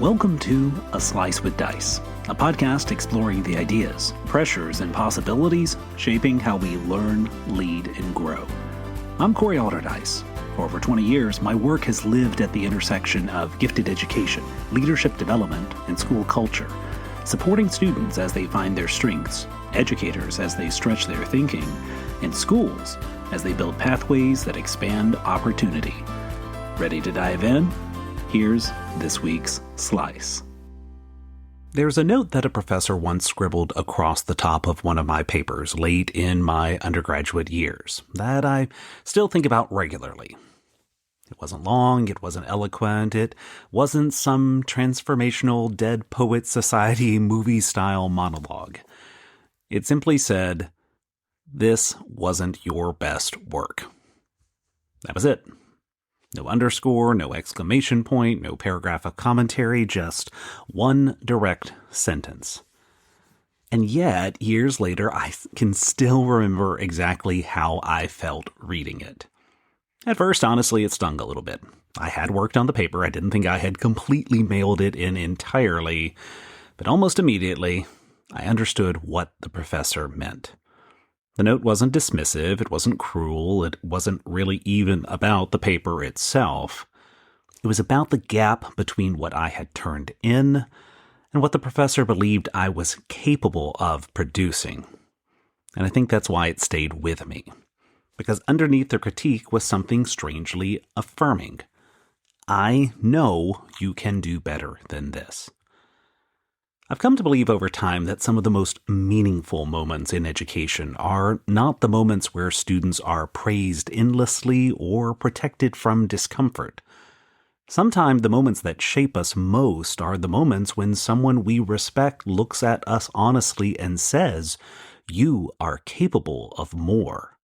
Welcome to A Slice with Dice, a podcast exploring the ideas, pressures, and possibilities shaping how we learn, lead, and grow. I'm Corey Alderdice. For over 20 years, my work has lived at the intersection of gifted education, leadership development, and school culture, supporting students as they find their strengths, educators as they stretch their thinking, and schools as they build pathways that expand opportunity. Ready to dive in? Here's this week's Slice. There's a note that a professor once scribbled across the top of one of my papers late in my undergraduate years that I still think about regularly. It wasn't long, it wasn't eloquent, it wasn't some transformational Dead Poet Society movie-style monologue. It simply said, "This wasn't your best work." That was it. No underscore, no exclamation point, no paragraph of commentary, just one direct sentence. And yet, years later, I can still remember exactly how I felt reading it. At first, honestly, it stung a little bit. I had worked on the paper. I didn't think I had completely mailed it in entirely, but almost immediately, I understood what the professor meant. The note wasn't dismissive, it wasn't cruel, it wasn't really even about the paper itself. It was about the gap between what I had turned in and what the professor believed I was capable of producing. And I think that's why it stayed with me. Because underneath the critique was something strangely affirming. I know you can do better than this. I've come to believe over time that some of the most meaningful moments in education are not the moments where students are praised endlessly or protected from discomfort. Sometimes the moments that shape us most are the moments when someone we respect looks at us honestly and says, "You are capable of more."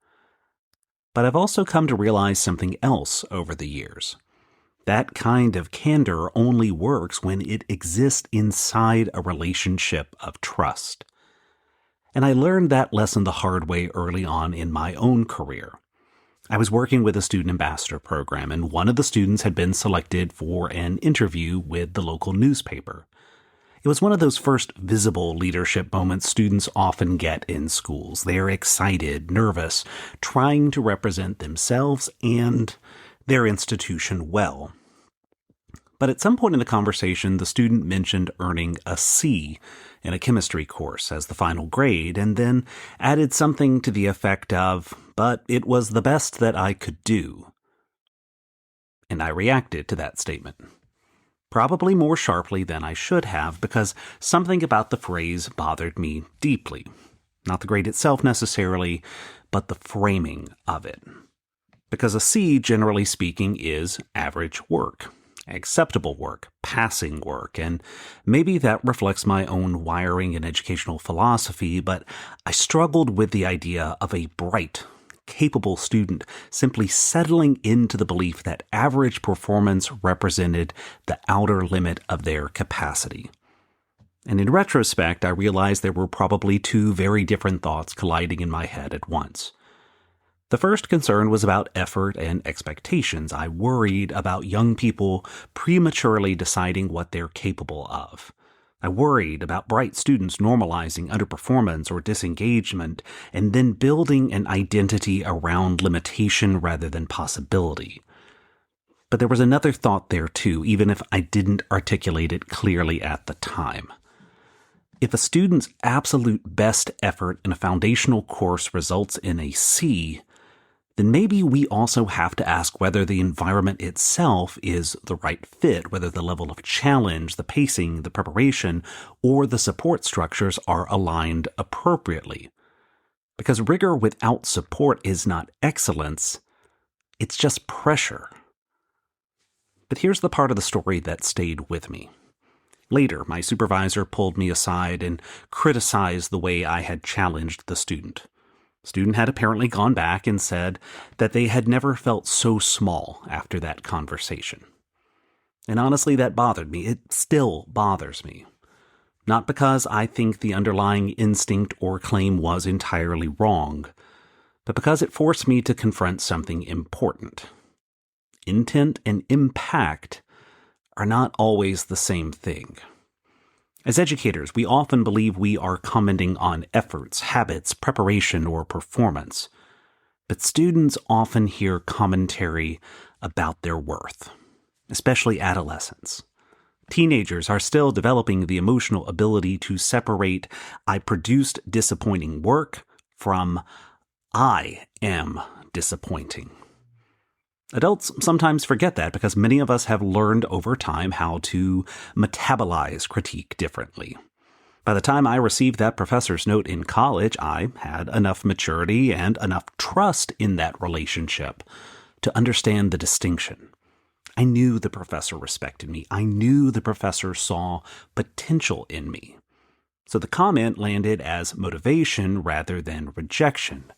But I've also come to realize something else over the years. That kind of candor only works when it exists inside a relationship of trust. And I learned that lesson the hard way early on in my own career. I was working with a student ambassador program, and one of the students had been selected for an interview with the local newspaper. It was one of those first visible leadership moments students often get in schools. They're excited, nervous, trying to represent themselves and their institution well. But at some point in the conversation, the student mentioned earning a C in a chemistry course as the final grade, and then added something to the effect of, "But it was the best that I could do." And I reacted to that statement. Probably more sharply than I should have, because something about the phrase bothered me deeply. Not the grade itself necessarily, but the framing of it. Because a C, generally speaking, is average work, acceptable work, passing work, and maybe that reflects my own wiring and educational philosophy, but I struggled with the idea of a bright, capable student simply settling into the belief that average performance represented the outer limit of their capacity. And in retrospect, I realized there were probably two very different thoughts colliding in my head at once. The first concern was about effort and expectations. I worried about young people prematurely deciding what they're capable of. I worried about bright students normalizing underperformance or disengagement and then building an identity around limitation rather than possibility. But there was another thought there too, even if I didn't articulate it clearly at the time. If a student's absolute best effort in a foundational course results in a C, then maybe we also have to ask whether the environment itself is the right fit, whether the level of challenge, the pacing, the preparation, or the support structures are aligned appropriately. Because rigor without support is not excellence, it's just pressure. But here's the part of the story that stayed with me. Later, my supervisor pulled me aside and criticized the way I had challenged the student. Student had apparently gone back and said that they had never felt so small after that conversation. And honestly, that bothered me. It still bothers me. Not because I think the underlying instinct or claim was entirely wrong, but because it forced me to confront something important. Intent and impact are not always the same thing. As educators, we often believe we are commenting on efforts, habits, preparation, or performance. But students often hear commentary about their worth, especially adolescents. Teenagers are still developing the emotional ability to separate "I produced disappointing work" from "I am disappointing." Adults sometimes forget that because many of us have learned over time how to metabolize critique differently. By the time I received that professor's note in college, I had enough maturity and enough trust in that relationship to understand the distinction. I knew the professor respected me. I knew the professor saw potential in me. So the comment landed as motivation rather than rejection.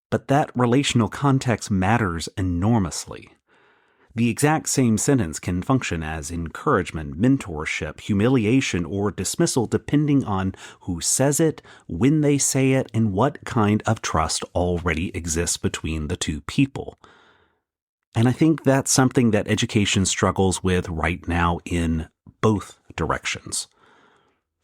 But that relational context matters enormously. The exact same sentence can function as encouragement, mentorship, humiliation, or dismissal depending on who says it, when they say it, and what kind of trust already exists between the two people. And I think that's something that education struggles with right now in both directions.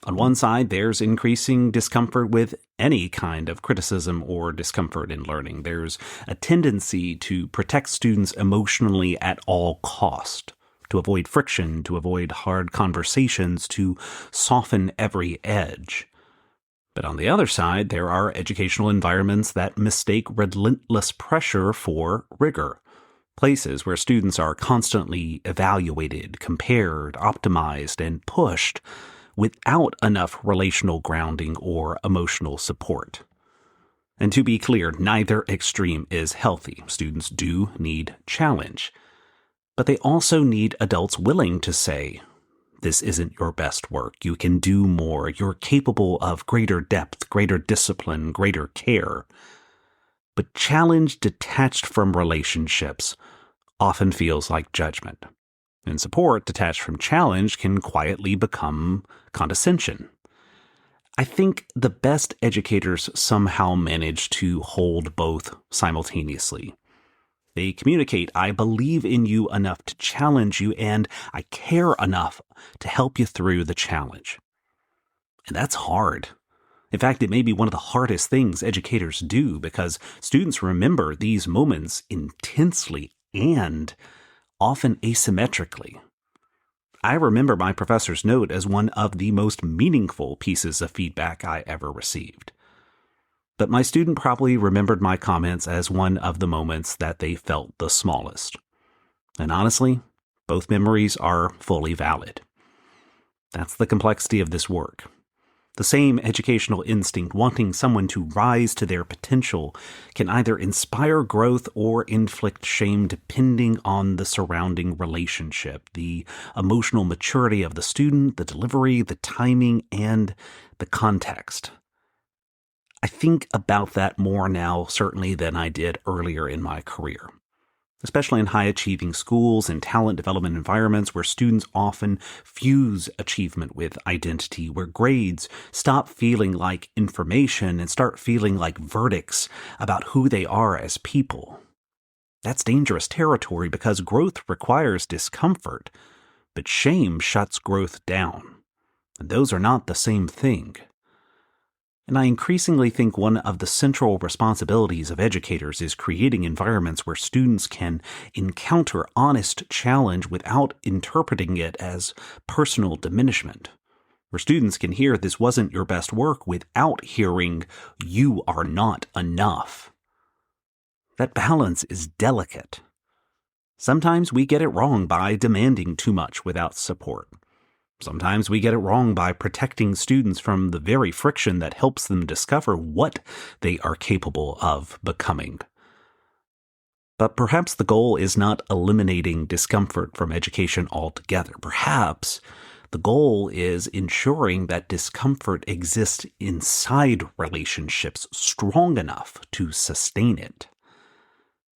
On one side, there's increasing discomfort with any kind of criticism or discomfort in learning. There's a tendency to protect students emotionally at all cost, to avoid friction, to avoid hard conversations, to soften every edge. But on the other side, there are educational environments that mistake relentless pressure for rigor. Places where students are constantly evaluated, compared, optimized, and pushed without enough relational grounding or emotional support. And to be clear, neither extreme is healthy. Students do need challenge. But they also need adults willing to say, "This isn't your best work. You can do more. You're capable of greater depth, greater discipline, greater care." But challenge detached from relationships often feels like judgment. And support detached from challenge can quietly become condescension. I think the best educators somehow manage to hold both simultaneously. They communicate, "I believe in you enough to challenge you, and I care enough to help you through the challenge." And that's hard. In fact, it may be one of the hardest things educators do because students remember these moments intensely and often asymmetrically. I remember my professor's note as one of the most meaningful pieces of feedback I ever received. But my student probably remembered my comments as one of the moments that they felt the smallest. And honestly, both memories are fully valid. That's the complexity of this work. The same educational instinct, wanting someone to rise to their potential, can either inspire growth or inflict shame depending on the surrounding relationship, the emotional maturity of the student, the delivery, the timing, and the context. I think about that more now, certainly, than I did earlier in my career. Especially in high-achieving schools and talent development environments where students often fuse achievement with identity, where grades stop feeling like information and start feeling like verdicts about who they are as people. That's dangerous territory because growth requires discomfort, but shame shuts growth down. And those are not the same thing. And I increasingly think one of the central responsibilities of educators is creating environments where students can encounter honest challenge without interpreting it as personal diminishment. Where students can hear "this wasn't your best work" without hearing "you are not enough." That balance is delicate. Sometimes we get it wrong by demanding too much without support. Sometimes we get it wrong by protecting students from the very friction that helps them discover what they are capable of becoming. But perhaps the goal is not eliminating discomfort from education altogether. Perhaps the goal is ensuring that discomfort exists inside relationships strong enough to sustain it.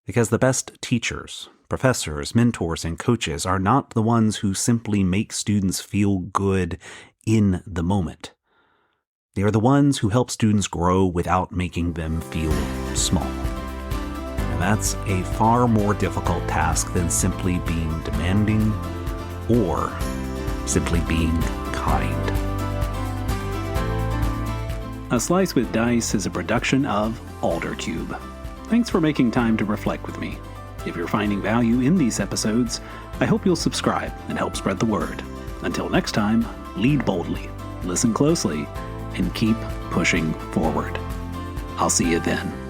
Because the best teachers, professors, mentors, and coaches are not the ones who simply make students feel good in the moment. They are the ones who help students grow without making them feel small. And that's a far more difficult task than simply being demanding or simply being kind. A Slice with Dice is a production of Aldercube. Thanks for making time to reflect with me. If you're finding value in these episodes, I hope you'll subscribe and help spread the word. Until next time, lead boldly, listen closely, and keep pushing forward. I'll see you then.